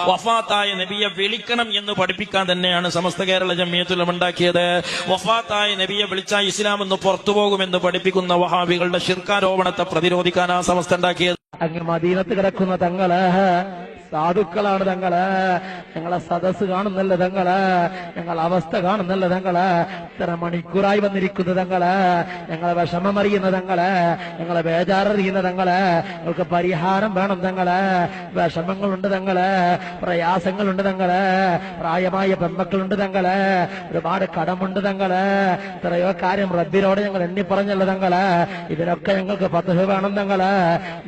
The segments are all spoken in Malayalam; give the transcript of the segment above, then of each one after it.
വഫാത്തായ നബിയെ വിളിക്കണം എന്ന് പഠിപ്പിക്കാൻ തന്നെയാണ് സമസ്ത കേരള ജംഇയ്യത്തുൽ ഉലമ ഉണ്ടാക്കിയത്. വഫാത്തായ നബിയെ വിളിച്ചാൽ ഇസ്ലാം എന്ന് പുറത്തുപോകുമെന്ന് പഠിപ്പിക്കുന്ന വഹാബികളുടെ ശിർക്കാരോപണത്തെ പ്രതിരോധിക്കാൻ ആ സമസ്ത ഉണ്ടാക്കിയത്. അങ്ങ് മദീനത്ത് കിടക്കുന്ന തങ്ങള് സാധുക്കളാണ് തങ്ങള്. ഞങ്ങളെ സദസ് കാണുന്നല്ല തങ്ങള്, ഞങ്ങളെ അവസ്ഥ കാണുന്നല്ല തങ്ങള്. ഇത്ര മണിക്കൂറായി വന്നിരിക്കുന്ന തങ്ങള്, ഞങ്ങളെ വിഷമമറിയുന്ന തങ്ങള്, ഞങ്ങളെ ബേജാററിയുന്ന തങ്ങള്. ഞങ്ങൾക്ക് പരിഹാരം വേണം തങ്ങള്. വിഷമങ്ങളുണ്ട് തങ്ങള്, പ്രയാസങ്ങളുണ്ട് തങ്ങള്, പ്രായമായ പെൺമക്കളുണ്ട് തങ്ങള്, ഒരുപാട് കടമുണ്ട് തങ്ങള്. എത്രയോ കാര്യം റബ്ബിനോട് ഞങ്ങൾ എണ്ണി പറഞ്ഞല്ലോ തങ്ങള്. ഇതിനൊക്കെ ഞങ്ങൾക്ക് ഫത്ഹ് വേണം തങ്ങള്.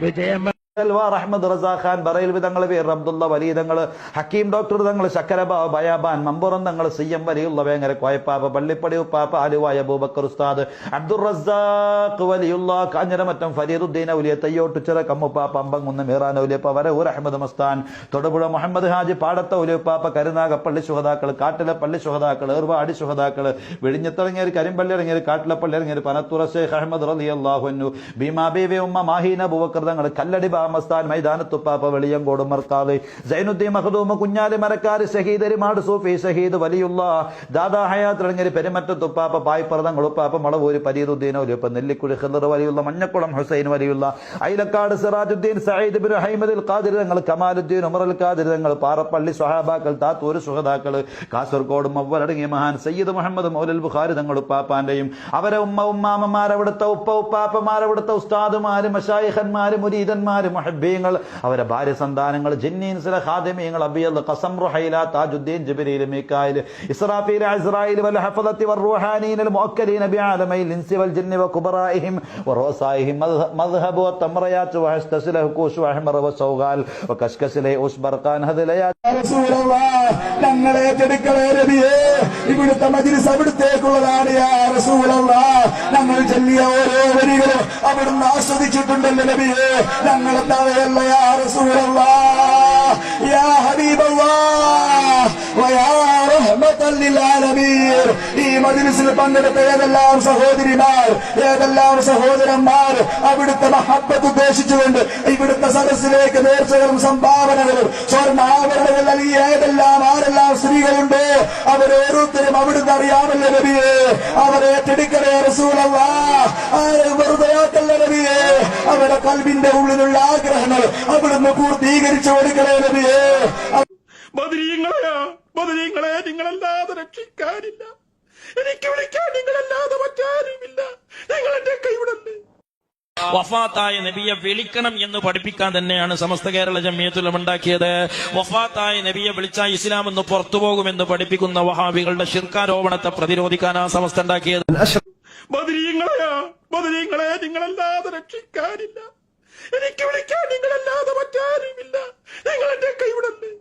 വിജയം അഹമ്മദ് റസാ ഖാൻ ബറൈൽവി തങ്ങൾ, അബ്ദുള്ള വലിയ തങ്ങൾ, ഹക്കീം ഡോക്ടർ തങ്ങൾ, ശക്കര ബയാബാൻ മമ്പുറം തങ്ങൾ, CM വലിയുള്ള വേങ്ങര കോയപ്പാപ്പ, പള്ളിപ്പടി ഉപ്പാപ്പ, ആലുവായ അബൂബക്കർ ഉസ്താദ്, അബ്ദുൾ റസാഖ് വലിയുള്ള കാഞ്ഞിരമറ്റം, ഫരീദുദ്ദീൻ ഔലിയ, തയ്യോട്ടുച്ചിറ കമ്മുപ്പാപ്പ, അമ്പങ്കുന്ന് മീറാൻ ഔലിയപ്പ, വരവൂർ അഹമ്മദ് മസ്താൻ, തൊടുപുഴ മുഹമ്മദ് ഹാജി, പാടത്ത ഔലിയപ്പാപ്പ, കരുനാഗപ്പള്ളി ശുഹദാക്കൾ, കാട്ടിലെ പള്ളി ശുഹദാക്കൾ, ഏർവാടി ശുഹദാക്കൾ, വെടിഞ്ഞത്തിറങ്ങിയ കരിമ്പള്ളി ഇറങ്ങിയ, കാട്ടിലപ്പള്ളി ഇറങ്ങിയ, പനത്തുറ ഷെയ്ഖ് അഹമ്മദ് റളിയല്ലാഹു അൻഹു, ഭീമാ ബീവി ഉമ്മ മാഹീന അബൂബക്കർ തങ്ങൾ, കല്ലടി മസ്താൻ, മൈതാനത്തുപ്പാപ്പ, വെളിയങ്കോട് മർക്കാദ്, സൈനുദ്ദീൻ മഖ്ദൂം, കുഞ്ഞാലി മരക്കാർ, ഷഹീദ് അരിമാട് സൂഫി, ഷഹീദ് വലിയുള്ള, ദാദാ ഹയാത്ത് ഇറങ്ങിയ, പെരുമറ്റത്തുപ്പാപ്പ, പായ്പറതങ്ങൾ ഉപ്പാപ്പ, മളവൂര് പരീദുദ്ദീൻ ഔലിയപ്പ, നെല്ലിക്കുഴി ഖിദർ വലിയുള്ള, മഞ്ഞക്കുളം ഹുസൈൻ വലിയുള്ള, ഐലക്കാട് സിറാജുദ്ദീൻ, സഈദ് ബിൻ ഹൈമദ് ഖാദിർ തങ്ങൾ, കമാലുദ്ദീൻ ഉമർ അൽ ഖാദിർ തങ്ങൾ, പാറപ്പള്ളി സ്വഹാബാക്കൾ, താത്തൂർ സുഹദാക്കൾ, കാസർഗോഡ് മവ്വലടങ്ങിയ മഹാൻ സയ്യിദ് മുഹമ്മദ് മൗലൽ ബുഖാരി തങ്ങൾ ഉപ്പാപ്പാന്റെയും അവരെ ഉമ്മാമമാരവിടുത്തെ ഉപ്പാപ്പമാരവിടുത്തെ ഉസ്താദുമാര്, മശായിഖന്മാര്, മുരീദന്മാര്, മുഹബ്ബീങ്ങൾ, അവരെ ഭാര്യ സന്താനങ്ങൾ, ജിന്നീൻസില ഖാദിമീങ്ങൾ, അബിയൽ ഖസം റുഹൈല, താജുദ്ദീൻ, ജിബ്രീൽ, മീകായിൽ, ഇസ്രാഫീൽ, ഇസ്രായീൽ, വൽ ഹഫദത്തി വറുഹാനീൻ അൽ മുഅക്കലീന ബിആലമൈൽ ഇൻസി വൽ ജിന്നി വകുബറാഇഹിം വറസായിഹിം മദ്ഹബു വതംറയാത്ത് വഹസ്തസില ഹുകൂശ് വഹമർ വസൗഗാൽ വകശ്കസിലെ ഉസ്ബർഖാൻ ഹദലയാ റസൂലല്ലാഹ്. ഞങ്ങളെ ഏറ്റെടുക്കണേ നബിയേ, ഇവിടുത്തെ മജ്ലിസ് അവിടുത്തേക്കുള്ളതാണ് യാ റസൂലല്ലാഹ്. ഞങ്ങൾ ചൊല്ലിയ ഓരോ വരികളും അവിടുന്ന് ആസ്വദിച്ചിട്ടുണ്ടല്ലോ നബിയേ. ഞങ്ങളെ തവയല്ല യാ റസൂലല്ലാഹ്, യാ ഹബീബല്ലാഹ്, വയാ റഹ്മത്തൽ ലിൽ ആലമീൻ. ഈ മജ്ലിസിൽ പങ്കെടുത്ത ഏതെല്ലാം സഹോദരിമാർ, ഏതെല്ലാം സഹോദരന്മാർ അവിടുത്തെ മഹബ്ബത്ത് ഉദ്ദേശിച്ചുകൊണ്ട് ഇവിടുത്തെ സദസ്സിലേക്ക് നേർച്ചകളും സംഭാവനകളും സ്വർണ്ണാഭരണങ്ങൾ നൽകിയ ഏതെല്ലാം ആരെല്ലാം സ്ത്രീകളുണ്ടോ അവരോരോരുത്തരും അവിടുന്ന് അറിയാമല്ലോ നബിയേ. അവരെ ഏറ്റെടുക്കണേ റസൂലല്ലാഹ്. ആരും വെറുതെയാക്കല്ല നബിയേ. അവരുടെ കൽബിന്റെ ഉള്ളിലുള്ള ആഗ്രഹങ്ങൾ അവിടുന്ന് പൂർത്തീകരിച്ചു കൊടുക്കണേ നബിയേ. ബദരീങ്ങളെ നിങ്ങളല്ലാതെ രക്ഷിക്കാനില്ല, എനിക്ക് വിളിക്കാൻ നിങ്ങളല്ലാതെ മറ്റാരുമില്ല, നിങ്ങൾ എന്റെ കൈവിടല്ലേ. വഫാത്തായ നബിയെ വിളിക്കണം എന്ന് പഠിപ്പിക്കാൻ തന്നെയാണ് സമസ്ത കേരള ജംഇയ്യത്തുൽ ഉലമ ഉണ്ടാക്കിയത്. വഫാത്തായ നബിയെ വിളിച്ചാൽ ഇസ്ലാം എന്ന് പുറത്തുപോകുമെന്ന് പഠിപ്പിക്കുന്ന വഹാബികളുടെ ശിർക്കാരോപണത്തെ പ്രതിരോധിക്കാൻ ആ സമസ്ത ഉണ്ടാക്കിയത്. ബദരീങ്ങളെ നിങ്ങളല്ലാതെ രക്ഷിക്കാനില്ല, എനിക്ക് വിളിക്കാൻ നിങ്ങളല്ലാതെ മറ്റാരുമില്ല, നിങ്ങൾ എന്റെ കൈവിടല്ലേ.